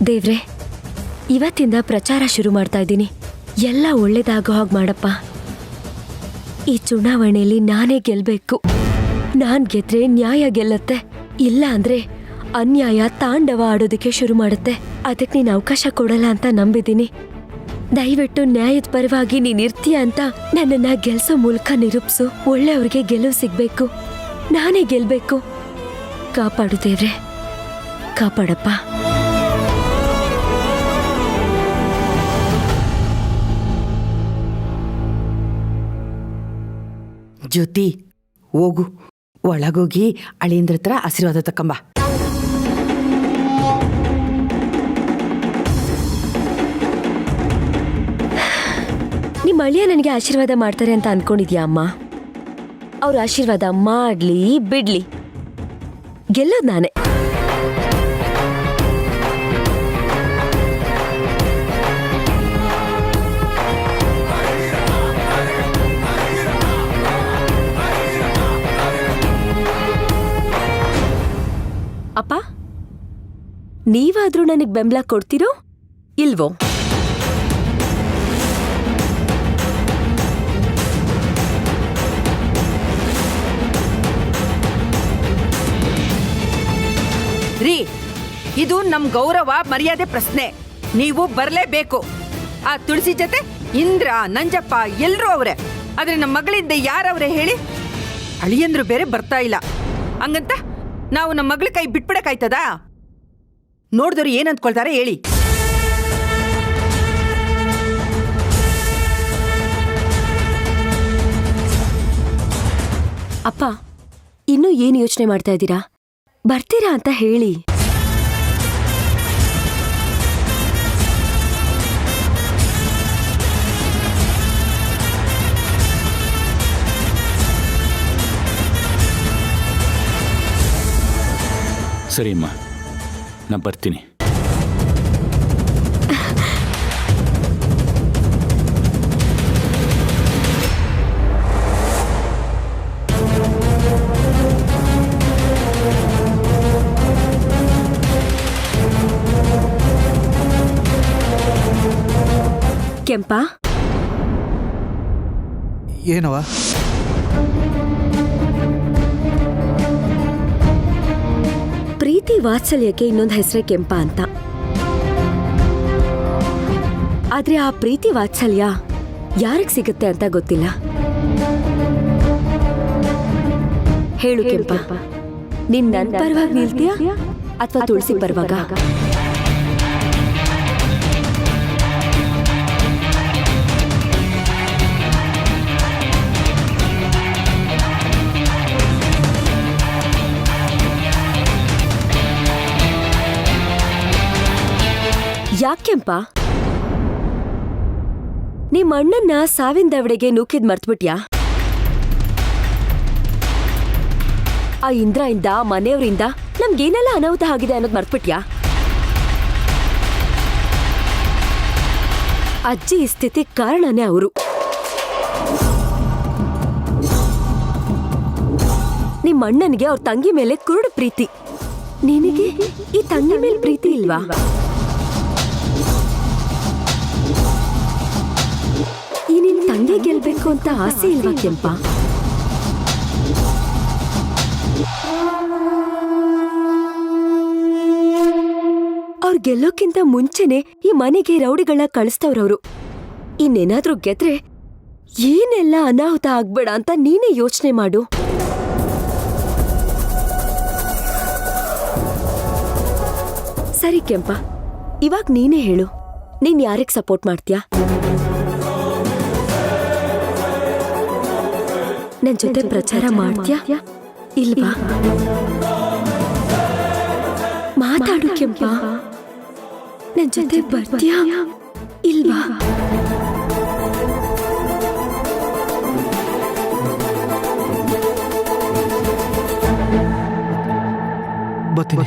ದೇವ್ರೆ, ಇವತ್ತಿಂದ ಪ್ರಚಾರ ಶುರು ಮಾಡ್ತಾ ಇದ್ದೀನಿ. ಎಲ್ಲ ಒಳ್ಳೇದಾಗೋ ಹಾಗೆ ಮಾಡಪ್ಪ. ಈ ಚುನಾವಣೆಯಲ್ಲಿ ನಾನೇ ಗೆಲ್ಬೇಕು. ನಾನ್ ಗೆದ್ರೆ ನ್ಯಾಯ ಗೆಲ್ಲತ್ತೆ, ಇಲ್ಲ ಅಂದ್ರೆ ಅನ್ಯಾಯ ತಾಂಡವ ಆಡೋದಕ್ಕೆ ಶುರು ಮಾಡುತ್ತೆ. ಅದಕ್ಕೆ ನೀನು ಅವಕಾಶ ಕೊಡಲ್ಲ ಅಂತ ನಂಬಿದ್ದೀನಿ. ದಯವಿಟ್ಟು ನ್ಯಾಯದ ಪರವಾಗಿ ನೀನ್ ಇರ್ತೀಯ ಅಂತ ನನ್ನನ್ನ ಗೆಲ್ಸೋ ಮೂಲಕ ನಿರೂಪಿಸು. ಒಳ್ಳೆಯವ್ರಿಗೆ ಗೆಲುವು ಸಿಗ್ಬೇಕು, ನಾನೇ ಗೆಲ್ಬೇಕು. ಕಾಪಾಡು ದೇವ್ರೆ, ಕಾಪಾಡಪ್ಪ. ಜ್ಯೋತಿ, ಹೋಗು, ಒಳಗೋಗಿ ಅಳಿಯಂದ್ರ ಹತ್ರ ಆಶೀರ್ವಾದ ತಕ್ಕಂಬ. ನಿಮ್ಮ ಅಳಿಯ ನನಗೆ ಆಶೀರ್ವಾದ ಮಾಡ್ತಾರೆ ಅಂತ ಅನ್ಕೊಂಡಿದ್ಯಾ ಅಮ್ಮ? ಅವ್ರ ಆಶೀರ್ವಾದ ಮಾಡ್ಲಿ ಬಿಡ್ಲಿ, ಗೆಲ್ಲೋದು ನಾನೇ. ಅಪ್ಪ, ನೀವಾದ್ರೂ ನನಗೆ ಬೆಂಬಲ ಕೊಡ್ತೀರೋ ಇಲ್ವೋ? ರೀ, ಇದು ನಮ್ ಗೌರವ ಮರ್ಯಾದೆ ಪ್ರಶ್ನೆ. ನೀವು ಬರಲೇಬೇಕು. ಆ ತುಳಸಿ ಜೊತೆ ಇಂದ್ರ, ನಂಜಪ್ಪ ಎಲ್ರೂ ಅವ್ರೆ. ಆದ್ರೆ ನಮ್ಮ ಮಗಳಿಂದ ಯಾರವ್ರೆ ಹೇಳಿ? ಅಳಿಯಂದ್ರು ಬೇರೆ ಬರ್ತಾ ಇಲ್ಲ. ಹಂಗಂತ ನಾವು ನಮ್ಮ ಮಗಳ ಕೈ ಬಿಟ್ಬಿಡಕ್ಕಾಯ್ತದ? ನೋಡಿದವ್ರು ಏನ್ ಅಂದ್ಕೊಳ್ತಾರೆ ಹೇಳಿ? ಅಪ್ಪ, ಇನ್ನೂ ಏನು ಯೋಚನೆ ಮಾಡ್ತಾ ಇದ್ದೀರಾ? ಬರ್ತೀರಾ ಅಂತ ಹೇಳಿ. ಸರಿ ಅಮ್ಮ, ನಾನು ಬರ್ತೀನಿ. ಕೆಂಪ, ಏನವ? ಪ್ರೀತಿ ವಾತ್ಸಲ್ಯಕ್ಕೆ ಇನ್ನೊಂದು ಹೆಸರೇ ಕೆಂಪ ಅಂತ. ಆದ್ರೆ ಆ ಪ್ರೀತಿ ವಾತ್ಸಲ್ಯ ಯಾರಿಗೆ ಸಿಗುತ್ತೆ ಅಂತ ಗೊತ್ತಿಲ್ಲ. ಹೇಳು ಕೆಂಪ, ನೀನ್ ನನ್ ಪರವಾಗಿ ನಿಲ್ತೀಯಾ ಅಥವಾ ತುಳಸಿ ಪರವಾಗ? ಯಾಕೆಂಪ, ನಿಮ್ಮ ಅಣ್ಣನ್ನ ಸಾವಿನ ದವಡೆಗೆ ನೂಕಿದ್ ಮರ್ತ್ಬಿಟ್ಯಾ? ಆ ಇಂದ್ರಯಿಂದ, ಮನೆಯವರಿಂದ ನಮ್ಗೇನೆಲ್ಲ ಅನಾಹುತ ಆಗಿದೆ ಅನ್ನೋದು ಮರ್ತ್ಬಿಟ್ಯಾ? ಅಜ್ಜಿ ಈ ಸ್ಥಿತಿ ಕಾರಣನೇ ಅವರು. ನಿಮ್ಮ ಅಣ್ಣನಿಗೆ ಅವ್ರ ತಂಗಿ ಮೇಲೆ ಕುರುಡು ಪ್ರೀತಿ. ನಿನಗೆ ಈ ತಂಗಿ ಮೇಲೆ ಪ್ರೀತಿ ಇಲ್ವಾ? ಈ ನಿನ್ ತಂಗಿ ಗೆಲ್ಬೇಕು ಅಂತ ಆಸೆ ಇಲ್ವಾ ಕೆಂಪ? ಅವ್ರು ಗೆಲ್ಲೋಕ್ಕಿಂತ ಮುಂಚೆನೆ ಈ ಮನೆಗೆ ರೌಡಿಗಳನ್ನ ಕಳಿಸ್ತವ್ರವ್ರು. ಇನ್ನೇನಾದ್ರೂ ಗೆದ್ರೆ ಏನೆಲ್ಲ ಅನಾಹುತ ಆಗ್ಬೇಡ ಅಂತ ನೀನೇ ಯೋಚನೆ ಮಾಡು. ಸರಿ ಕೆಂಪ, ಇವಾಗ ನೀನೇ ಹೇಳು, ನೀನ್ ಯಾರಿಗ್ ಸಪೋರ್ಟ್ ಮಾಡ್ತೀಯಾ? ನನ್ ಜೊತೆ ಪ್ರಚಾರ ಮಾಡ್ತೀಯಾ ಇಲ್ವಾ? ಮಾತಾಡು ಕೆಂಪ, ನನ್ ಜೊತೆ ಬರ್ತೀಯಾ ಇಲ್ವಾ? ಬರ್ತೀನಿ.